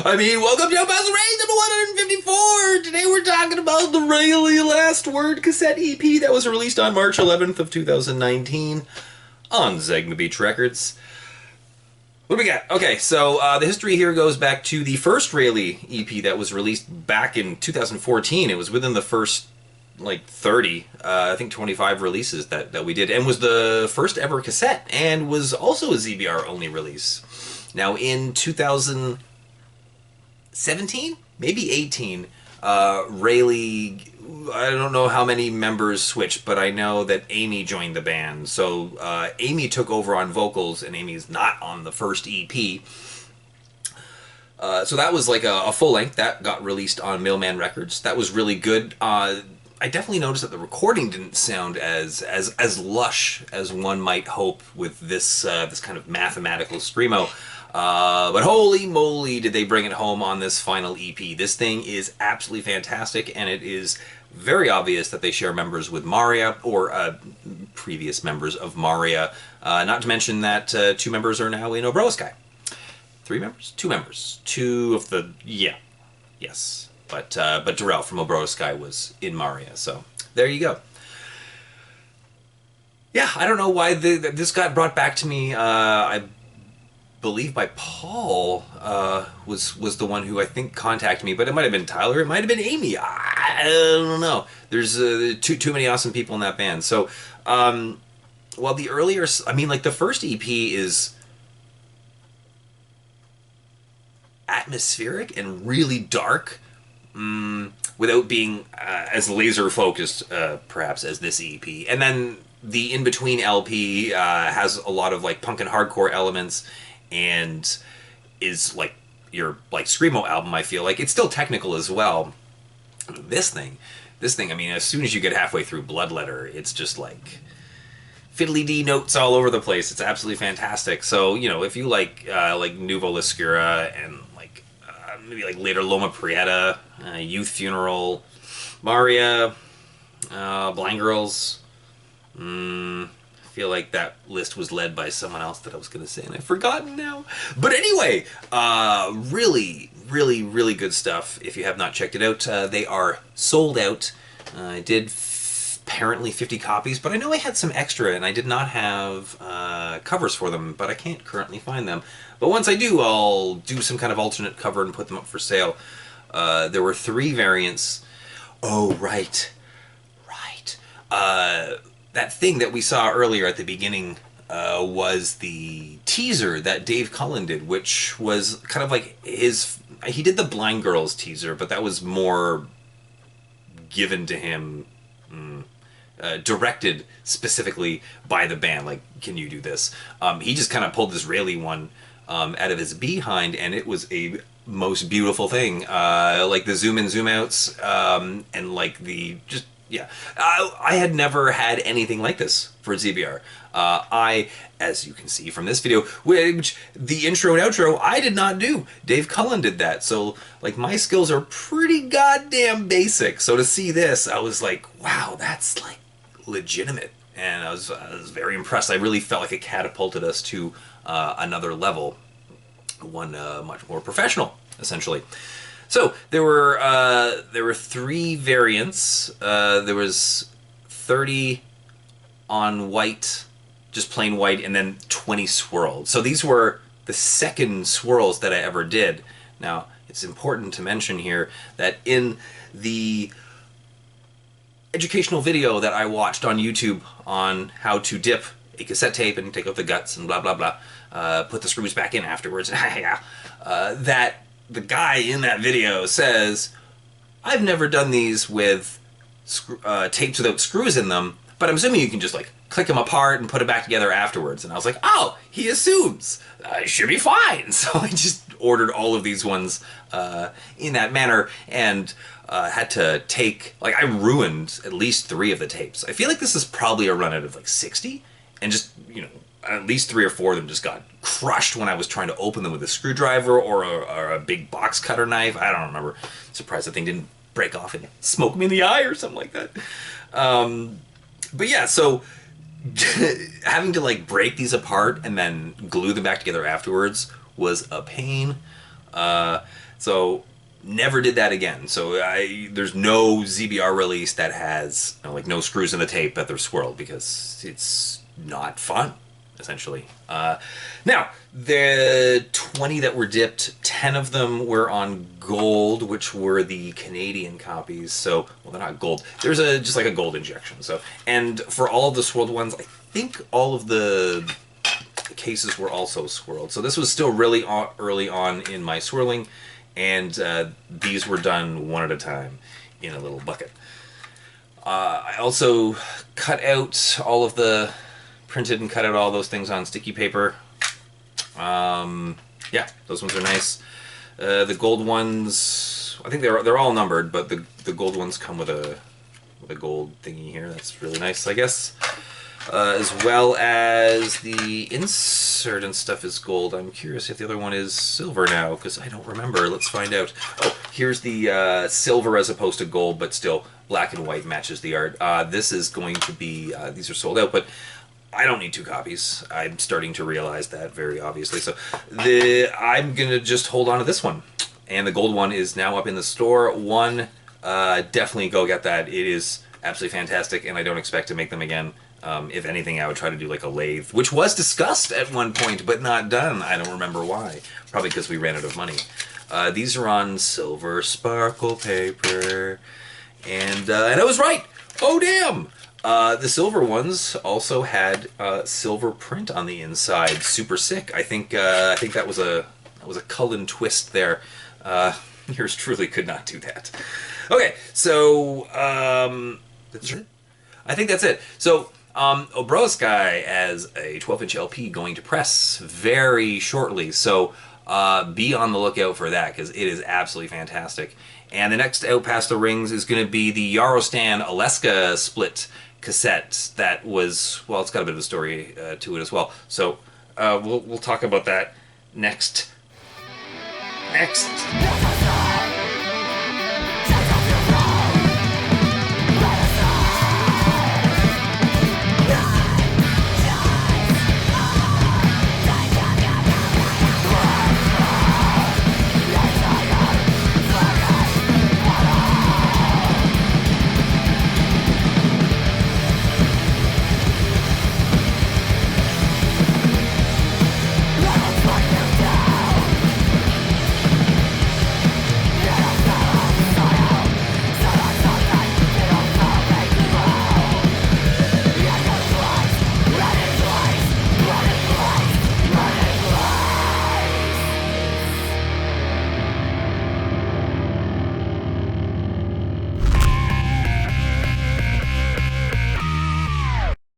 Welcome to Puzzle Race number 154. Today we're talking about the Rayleigh Last Word cassette EP that was released on March 11th of 2019 on Zegema Beach Records. What do we got? Okay, so the history here goes back to the first Rayleigh EP that was released back in 2014. It was within the first, 30, I think 25 releases that we did, and was the first ever cassette, and was also a ZBR-only release. Now, in 2017, maybe 18, Rayleigh, I don't know how many members switched, but I know that Amy joined the band. So Amy took over on vocals, and Amy's not on the first EP. So that was like a full length that got released on Mailman Records. That was really good. I definitely noticed that the recording didn't sound as lush as one might hope with this this kind of mathematical screamo. But holy moly, did they bring it home on this final EP. This thing is absolutely fantastic, and it is very obvious that they share members with Mahria, or previous members of Mahria. Not to mention that 2 members are now in Obroa-skai. 3 members? 2 members. 2 of the... yeah. Yes. But Darrell from Obroa-skai was in Mahria, so there you go. Yeah, I don't know why this got brought back to me. I believe by Paul was the one who I think contacted me, but it might have been Tyler, it might have been Amy. I don't know. There's too many awesome people in that band. So, well, the earlier, the first EP is atmospheric and really dark. Without being as laser focused, perhaps, as this EP. And then the in-between LP has a lot of punk and hardcore elements, and is your screamo album. I feel like it's still technical as well. This thing, as soon as you get halfway through Bloodletter, it's just fiddly D notes all over the place. It's absolutely fantastic. So if you like Nuvolascura and maybe later Loma Prieta, Youth Funeral, Mahria, Blind Girls. I feel like that list was led by someone else that I was going to say, and I've forgotten now. But anyway, really, really, really good stuff. If you have not checked it out, they are sold out. I did apparently 50 copies, but I know I had some extra, and I did not have covers for them, but I can't currently find them. But once I do, I'll do some kind of alternate cover and put them up for sale. There were 3 variants. Oh, right. That thing that we saw earlier at the beginning was the teaser that Dave Cullen did, which was kind of he did the Blind Girls teaser, but that was more given to him, directed specifically by the band, can you do this? He just kind of pulled this Rayleigh one out of his behind, and it was a most beautiful thing. The zoom in, zoom outs, and I had never had anything like this for ZBR. As you can see from this video, which the intro and outro I did not do. Dave Cullen did that. So my skills are pretty goddamn basic. So to see this, I was like, wow, that's legitimate. And I was very impressed. I really felt like it catapulted us to another level, one much more professional, essentially. So there were 3 variants. There was 30 on white, just plain white, and then 20 swirled. So these were the second swirls that I ever did. Now, it's important to mention here that in the educational video that I watched on YouTube on how to dip a cassette tape and take out the guts and blah blah blah, put the screws back in afterwards, that the guy in that video says, I've never done these with tapes without screws in them, but I'm assuming you can just click them apart and put it back together afterwards. And I was like, oh, he assumes I should be fine. So I just ordered all of these ones in that manner, and had to take, I ruined at least 3 of the tapes. I feel like this is probably a run out of 60, and just, at least 3 or 4 of them just got crushed when I was trying to open them with a screwdriver or a big box cutter knife. I don't remember. I'm surprised the thing didn't break off and smoke me in the eye or something like that. But yeah, so having to break these apart and then glue them back together afterwards was a pain. So never did that again. So there's no ZBR release that has like no screws in the tape that they're swirled, because it's not fun, essentially. Now, the 20 that were dipped, 10 of them were on gold, which were the Canadian copies. So, well, they're not gold. There's just like a gold injection. So, and for all of the swirled ones, I think all of the cases were also swirled. So this was still really early on in my swirling, and these were done one at a time in a little bucket. I also cut out all of the printed and cut out all those things on sticky paper. Yeah, those ones are nice. The gold ones, I think they're all numbered, but the gold ones come with a gold thingy here. That's really nice, I guess. As well as the insert and stuff is gold. I'm curious if the other one is silver now, because I don't remember. Let's find out. Oh, here's the silver as opposed to gold, but still black and white matches the art. This is going to be, these are sold out, but I don't need 2 copies. I'm starting to realize that very obviously. So I'm going to just hold on to this one. And the gold one is now up in the store. Definitely go get that. It is absolutely fantastic, and I don't expect to make them again. If anything, I would try to do like a lathe, which was discussed at one point, but not done. I don't remember why. Probably because we ran out of money. These are on silver sparkle paper. And I was right! Oh, damn! The silver ones also had silver print on the inside. Super sick. I think that was a Cullen twist there. Yours truly could not do that. Okay, so that's it. I think that's it. So Obroa-skai as a 12-inch LP going to press very shortly. So be on the lookout for that, because it is absolutely fantastic. And the next out past the rings is going to be the Yarostan Alaska split cassette. That was, well, it's got a bit of a story to it as well. So we'll talk about that next.